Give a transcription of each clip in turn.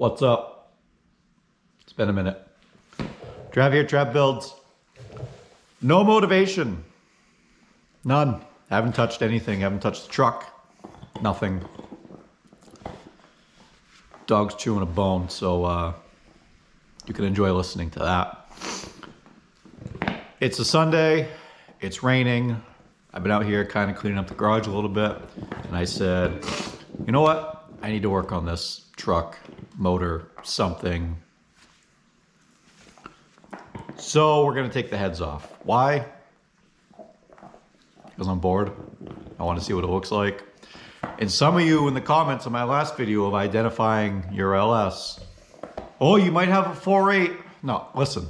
What's up? It's been a minute. Trav here, Trav.Builds. No motivation. None. Haven't touched anything. Haven't touched the truck. Nothing. Dog's chewing a bone, so you can enjoy listening to that. It's a Sunday. It's raining. I've been out here kind of cleaning up the garage a little bit. And I said, you know what? I need to work on this truck, motor, something. So we're going to take the heads off. Why? Because I'm bored. I want to see what it looks like. And some of you in the comments on my last video of identifying your LS, oh, you might have a 4.8. No, listen.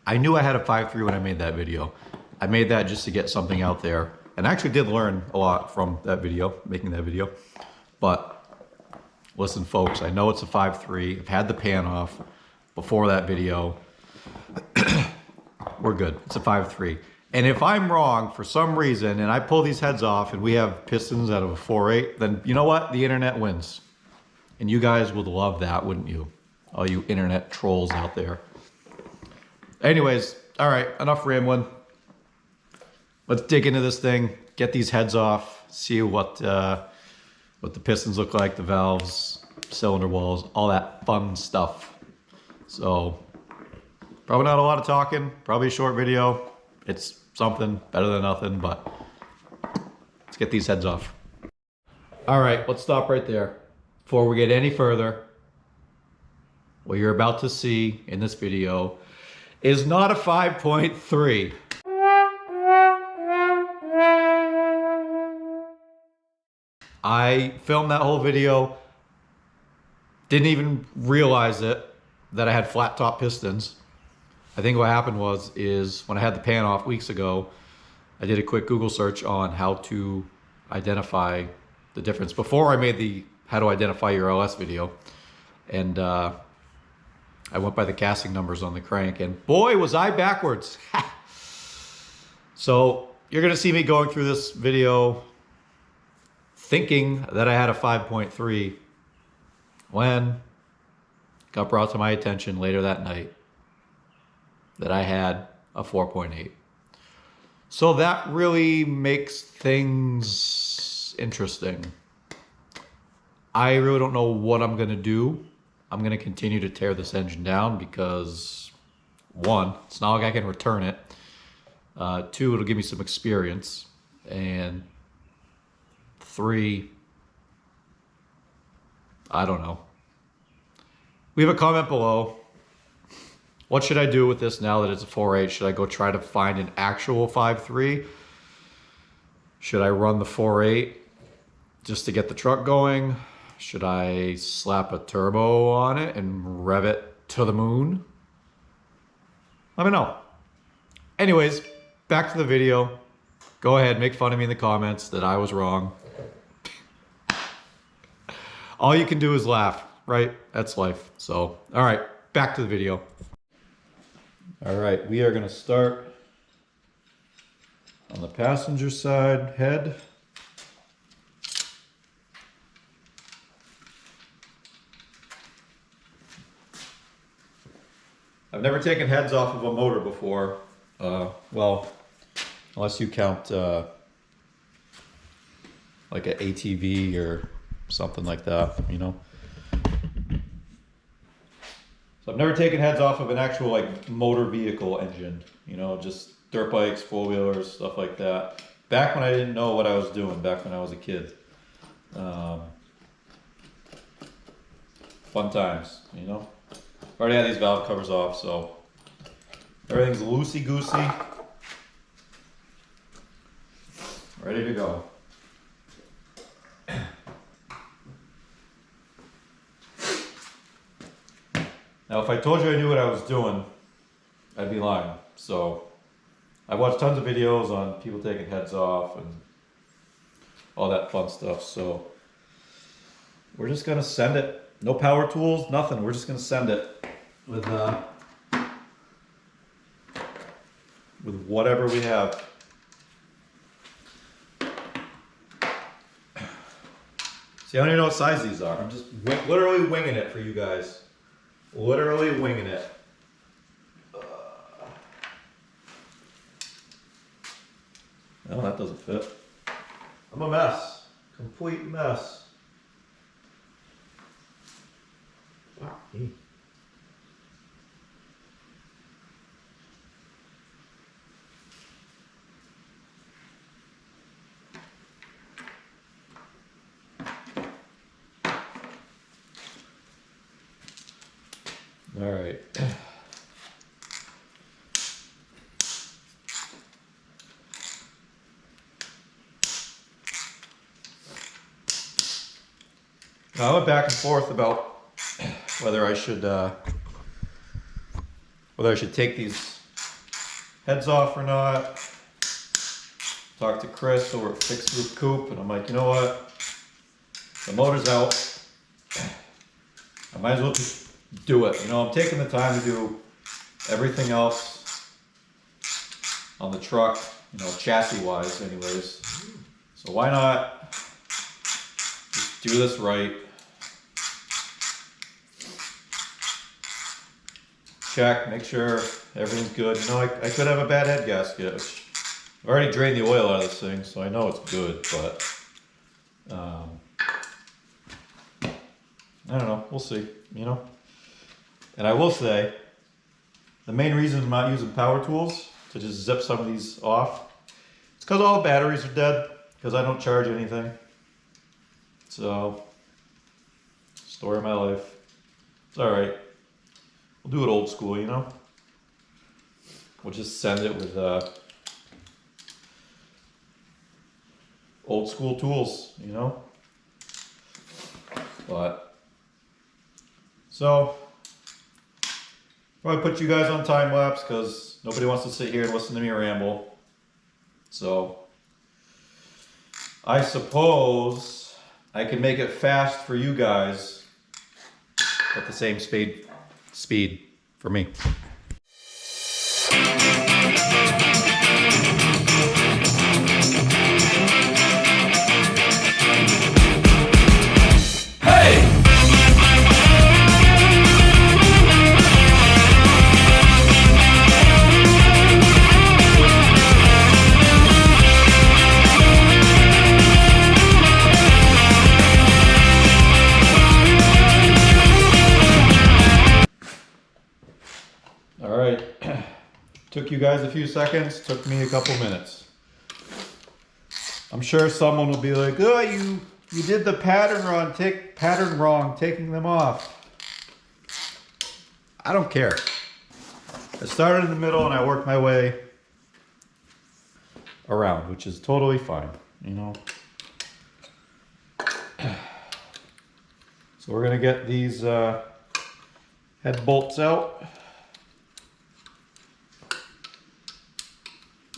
I knew I had a 5.3 when I made that video. I made that just to get something out there. And I actually did learn a lot from that video, making that video. But listen, folks, I know it's a 5.3. I've had the pan off before that video. We're good. It's a 5.3. And if I'm wrong for some reason and I pull these heads off and we have pistons out of a 4.8, then you know what? The internet wins. And you guys would love that, wouldn't you? All you internet trolls out there. Anyways, all right, enough rambling. Let's dig into this thing, get these heads off, see what the pistons look like, the valves, cylinder walls, all that fun stuff. So, probably not a lot of talking, probably a short video. It's something better than nothing, but let's get these heads off. All right, let's stop right there. Before we get any further, what you're about to see in this video is not a 5.3. I filmed that whole video, didn't even realize it, that I had flat top pistons. I think what happened is when I had the pan off weeks ago, I did a quick Google search on how to identify the difference before I made the how to identify your LS video. And I went by the casting numbers on the crank and boy, was I backwards. So you're gonna see me going through this video thinking that I had a 5.3 when it got brought to my attention later that night that I had a 4.8. So that really makes things interesting. I really don't know what I'm gonna do. I'm gonna continue to tear this engine down because one, it's not like I can return it. Two, it'll give me some experience. And three, I don't know. Leave a comment below. What should I do with this now that it's a 4.8? Should I go try to find an actual 5.3? Should I run the 4.8 just to get the truck going? Should I slap a turbo on it and rev it to the moon? Let me know. Anyways, back to the video. Go ahead, make fun of me in the comments that I was wrong. All you can do is laugh, right? That's life. So, all right, back to the video. All right, we are gonna start on the passenger side head. I've never taken heads off of a motor before. Well, unless you count like an ATV or something like that, you know. So I've never taken heads off of an actual like motor vehicle engine, you know, just dirt bikes, four-wheelers, stuff like that. Back when I didn't know what I was doing, back when I was a kid. Fun times, you know. Already had these valve covers off, so everything's loosey-goosey. Ready to go. Now, if I told you I knew what I was doing, I'd be lying. So, I've watched tons of videos on people taking heads off and all that fun stuff. So, we're just gonna send it. No power tools, nothing. We're just gonna send it with whatever we have. See, I don't even know what size these are. I'm just literally winging it for you guys. Literally winging it. No, that doesn't fit. I'm a mess. Complete mess. Wow. All right. I went back and forth about whether I should take these heads off or not. Talked to Chris over at Fixed Roof Coop, and I'm like, you know what? The motor's out. I might as well just do it. You know, I'm taking the time to do everything else on the truck, you know, chassis-wise anyways. So why not just do this right? Check, make sure everything's good. You know, I could have a bad head gasket, which I've already drained the oil out of this thing, so I know it's good, but I don't know, we'll see, you know? And I will say, the main reason I'm not using power tools to just zip some of these off, it's because all the batteries are dead, because I don't charge anything. So, story of my life. It's alright. We'll do it old school, you know? We'll just send it with old school tools, you know? But, so, probably put you guys on time lapse because nobody wants to sit here and listen to me ramble. So, I suppose I can make it fast for you guys, but the same speed for me. Took you guys a few seconds, took me a couple minutes. I'm sure someone will be like, oh, you did the pattern wrong, taking them off. I don't care. I started in the middle and I worked my way around, which is totally fine, you know. So we're gonna get these head bolts out.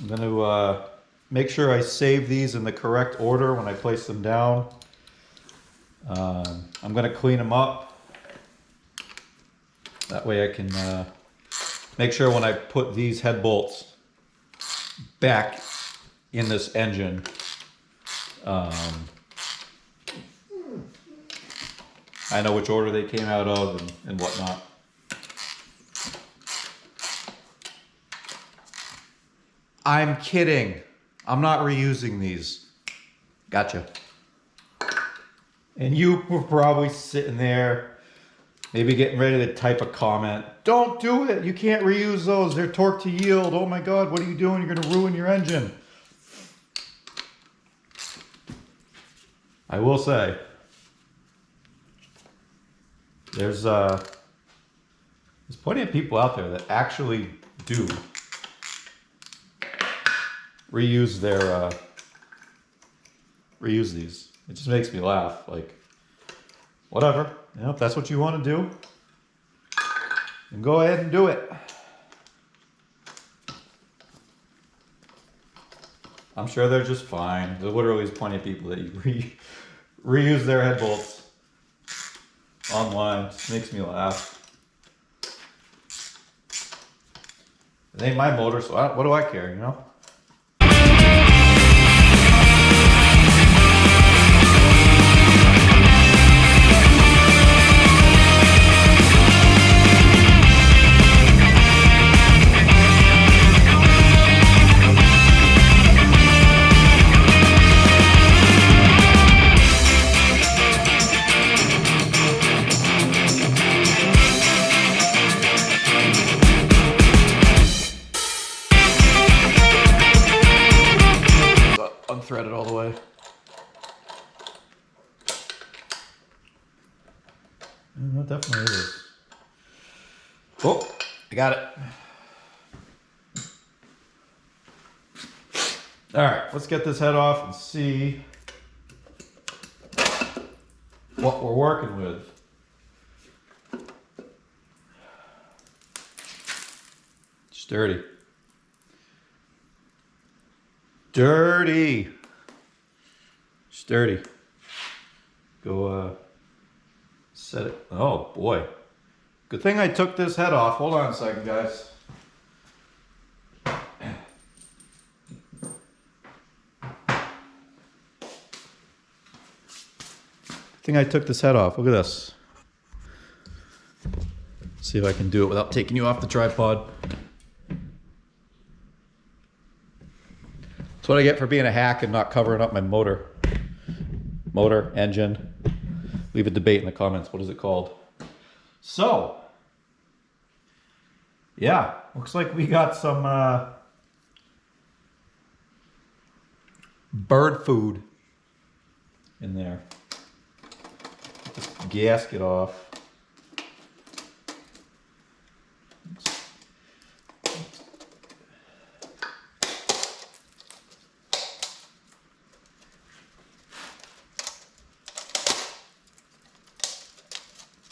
I'm going to make sure I save these in the correct order when I place them down. I'm going to clean them up. That way I can make sure when I put these head bolts back in this engine, I know which order they came out of and whatnot. I'm kidding. I'm not reusing these. Gotcha. And you were probably sitting there, maybe getting ready to type a comment. Don't do it. You can't reuse those. They're torque to yield. Oh my God, what are you doing? You're going to ruin your engine. I will say, there's plenty of people out there that actually do reuse these. It just makes me laugh. Like, whatever, you know, if that's what you want to do, then go ahead and do it. I'm sure they're just fine. There literally is plenty of people that reuse their head bolts online. It just makes me laugh. It ain't my motor, so what do I care, you know? That definitely is. Oh, I got it. All right, let's get this head off and see what we're working with. It's dirty. Dirty. It's dirty. Go set it. Oh boy. Good thing I took this head off. Hold on a second, guys. I think I took this head off. Look at this. See if I can do it without taking you off the tripod. That's what I get for being a hack and not covering up my motor. Motor, engine. Leave a debate in the comments. What is it called? So, yeah, looks like we got some bird food in there. Get this gasket off.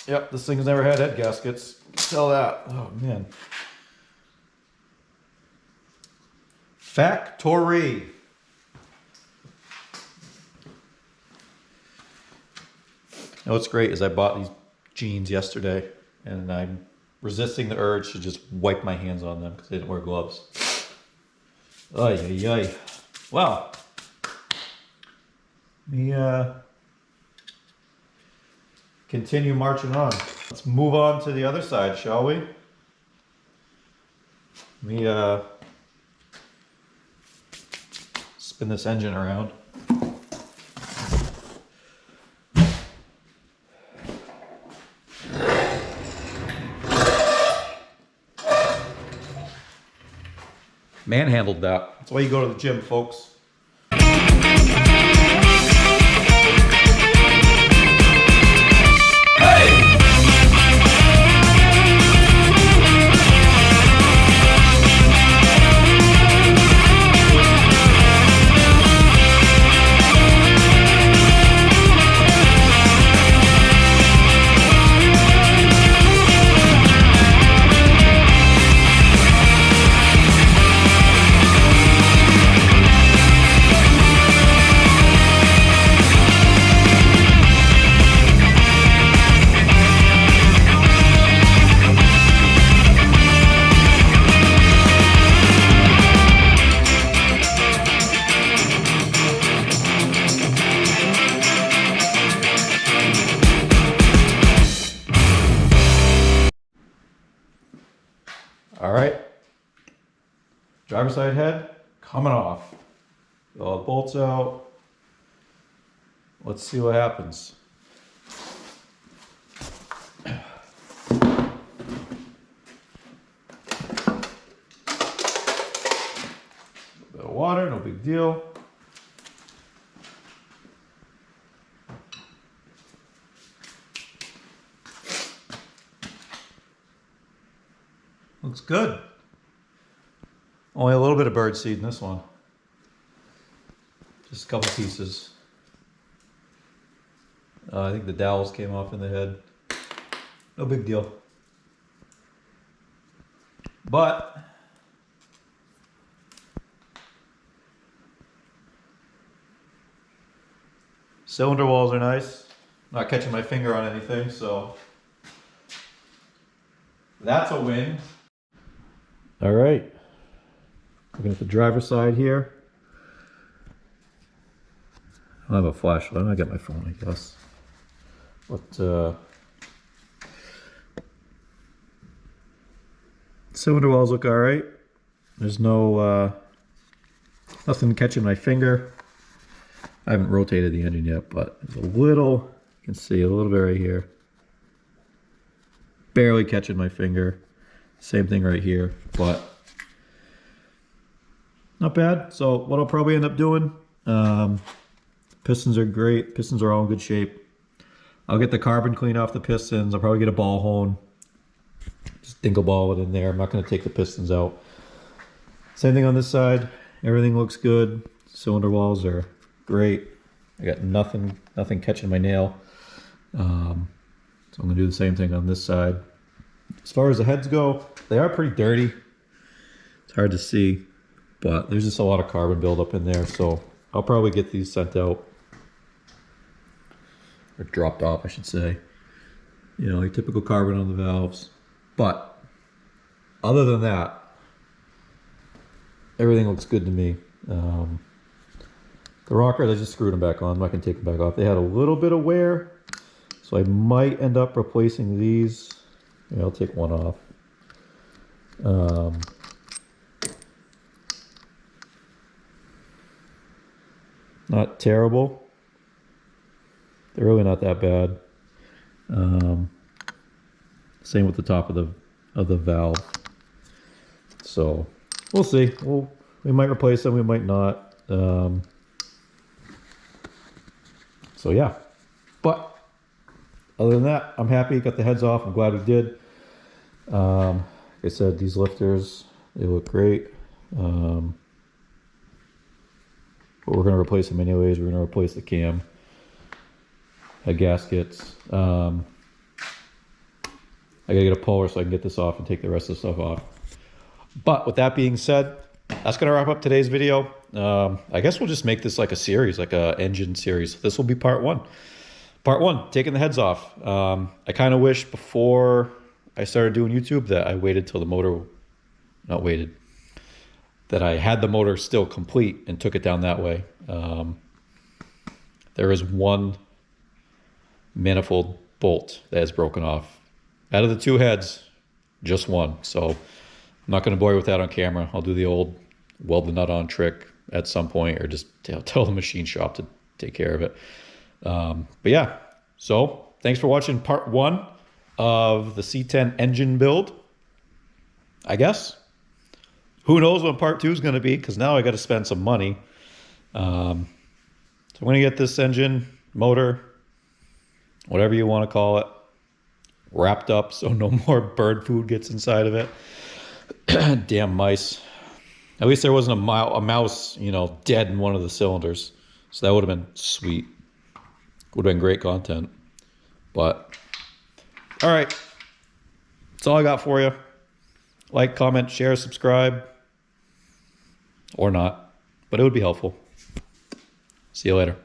Yep, this thing's never had head gaskets. Sell that. Oh, man. Factory. Now what's great is I bought these jeans yesterday and I'm resisting the urge to just wipe my hands on them because I didn't wear gloves. Ay, ay, ay. Well, let me continue marching on. Let's move on to the other side, shall we? Let me spin this engine around. Manhandled that. That's why you go to the gym, folks. All right, driver's side head coming off. All the bolts out. Let's see what happens. A bit of water, no big deal. Looks good. Only a little bit of bird seed in this one. Just a couple pieces. I think the dowels came off in the head. No big deal. But cylinder walls are nice. Not catching my finger on anything, so that's a win. All right, looking at the driver's side here. I don't have a flashlight. I got my phone, I guess. But cylinder walls look all right. There's no nothing catching my finger. I haven't rotated the engine yet, but there's a little. You can see a little bit right here. Barely catching my finger. Same thing right here, but not bad. So what I'll probably end up doing, pistons are great. Pistons are all in good shape. I'll get the carbon clean off the pistons. I'll probably get a ball hone. Just dingle ball it in there. I'm not going to take the pistons out. Same thing on this side. Everything looks good. Cylinder walls are great. I got nothing catching my nail. So I'm going to do the same thing on this side. As far as the heads go, they are pretty dirty. It's hard to see, but there's just a lot of carbon buildup in there. So I'll probably get these sent out. Or dropped off, I should say. You know, your typical carbon on the valves. But other than that, everything looks good to me. The rockers, I just screwed them back on. I'm not going to take them back off. They had a little bit of wear, so I might end up replacing these. Maybe I'll take one off. Not terrible. They're really not that bad. Same with the top of the valve. So we'll see. We might replace them. We might not. So yeah. But other than that, I'm happy. Got the heads off. I'm glad we did. Like I said, these lifters, they look great. But we're going to replace them anyways. We're going to replace the cam. Head gaskets. I gotta get a puller so I can get this off and take the rest of the stuff off. But with that being said, that's gonna wrap up today's video. I guess we'll just make this like a series, like a engine series. This will be part one. Part one, taking the heads off. I kind of wish before I started doing YouTube that I waited till the motor, that I had the motor still complete and took it down that way. There is one manifold bolt that is broken off. Out of the two heads, just one. So I'm not going to bore you with that on camera. I'll do the old weld the nut on trick at some point, or just tell the machine shop to take care of it. But yeah, so thanks for watching part one of the C10 engine build, I guess. Who knows what part two is going to be, because now I got to spend some money. So I'm going to get this engine, motor, whatever you want to call it, wrapped up so no more bird food gets inside of it. Damn mice. At least there wasn't a mouse, you know, dead in one of the cylinders. So that would have been sweet. Would have been great content. But, all right. That's all I got for you. Like, comment, share, subscribe. Or not. But it would be helpful. See you later.